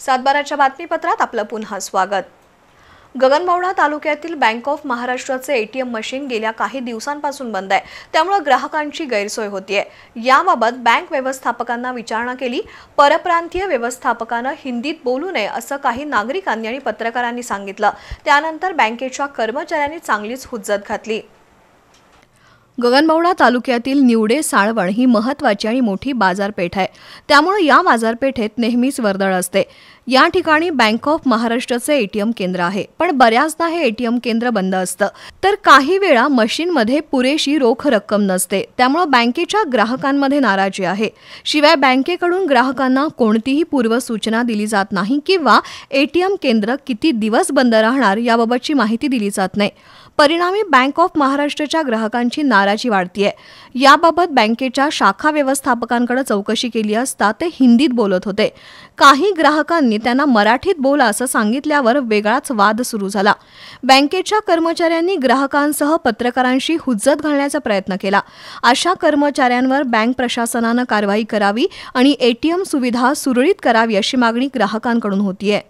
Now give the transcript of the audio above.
सातबाराच्या बातमीपत्रात आपलं पुन्हा स्वागत। गगनबावडा तालुक्यातील बँक ऑफ महाराष्ट्राचे एटीएम मशीन गेल्या काही दिवसांपासून बंद आहे, त्यामुळे ग्राहकांची गैरसोय होतीये। याबाबत बँक व्यवस्थापकांना विचारणा केली। परप्रांतीय व्यवस्थापकांना हिंदीत बोलू नये असं काही नागरिकांनी आणि पत्रकारांनी सांगितलं। त्यानंतर बँकेच्या कर्मचाऱ्यांनी चांगलीच हुज्जत घातली। गगनबावडा तालुक्यातील निवडे साळवण ही महत्त्वाची आणि मोठी बाजारपेठ आहे, त्यामुळे या बाजारपेठेत नेहमीच वर्दळ असते। या ठिकाणी बँक ऑफ महाराष्ट्राचे एटीएम केंद्र आहे, पण बऱ्याचदा हे एटीएम केंद्र बंद असतं, तर काही वेळा मशीनमध्ये पुरेशी रोख रक्कम नसते, त्यामुळे बँकेच्या ग्राहकांमध्ये नाराजी आहे। शिवाय बँकेकडून ग्राहकांना कोणतीही पूर्वसूचना दिली जात नाही किंवा एटीएम केंद्र किती दिवस बंद राहणार याबाबतची माहिती दिली जात नाही। परिणामी बँक ऑफ महाराष्ट्राच्या ग्राहकांची नाराजी वाढतीये। याबाबत बँकेच्या शाखा व्यवस्थापकांकडे चौकशी केली असता ते हिंदीत बोलत होते। काही ग्राहकांनी त्यांना मराठीत बोला असं सांगितल्यावर वेगळाच वाद सुरू झाला। बँकेच्या कर्मचाऱ्यांनी ग्राहकांसह पत्रकारांशी हुज्जत घालण्याचा प्रयत्न केला। अशा कर्मचाऱ्यांवर बँक प्रशासनाने कारवाई करावी आणि एटीएम सुविधा सुरळीत करावी अशी मागणी ग्राहकांकडून होतीये।